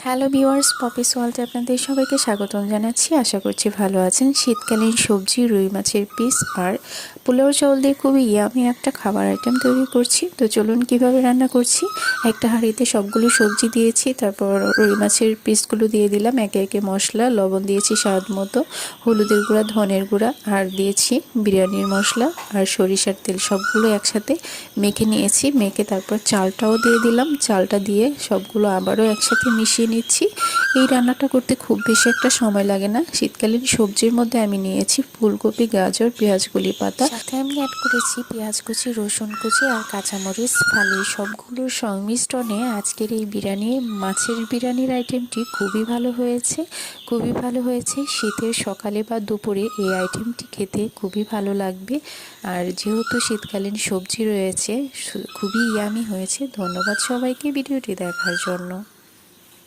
Hello viewers, Poppy's ওয়ার্ল্ডে আপনাদের সবাইকে স্বাগতম জানাচ্ছি। আশা করছি ভালো আছেন। শীতকালীন সবজি, রুই মাছের পিস আর পোলাও চাউল দিয়ে খুবই ইয়ামি একটা খাবার আইটেম তৈরি করছি। তো চলুন কিভাবে রান্না করছি। একটা হাঁড়িতে সবগুলো সবজি দিয়েছি, তারপর রুই মাছের পিসগুলো দিয়ে দিলাম। একে একে মশলা, লবণ দিয়েছি স্বাদ মতো, হলুদের গুঁড়া, ধনের গুঁড়া আর দিয়েছি বিরিয়ানির মশলা আর সরিষার তেল। সবগুলো একসাথে মেখে নিয়েছি। মেখে তারপর চালটাও দিয়ে দিলাম। চালটা দিয়ে সবগুলো আবারও একসাথে মিশিয়ে নিচ্ছি। এই রান্নাটা করতে খুব বেশি একটা সময় লাগে না। শীতকালীন সবজির মধ্যে আমি নিয়েছি ফুলকপি, গাজর, পেঁয়াজ কলি পাতা, সাথে আমি অ্যাড করেছি পেঁয়াজ কুচি, রসুন কুচি আর কাঁচামরিচ ফালি। সবগুলোর সংমিশ্রণে আজকের এই মাছের বিরিয়ানির আইটেমটি খুবই ভালো হয়েছে। খুবই ভালো হয়েছে। শীতের সকালে বা দুপুরে এই আইটেমটি খেতে খুবই ভালো লাগবে। আর যেহেতু শীতকালীন সবজি রয়েছে, খুবই ইয়ামি হয়েছে। ধন্যবাদ সবাইকে ভিডিওটি দেখার জন্য।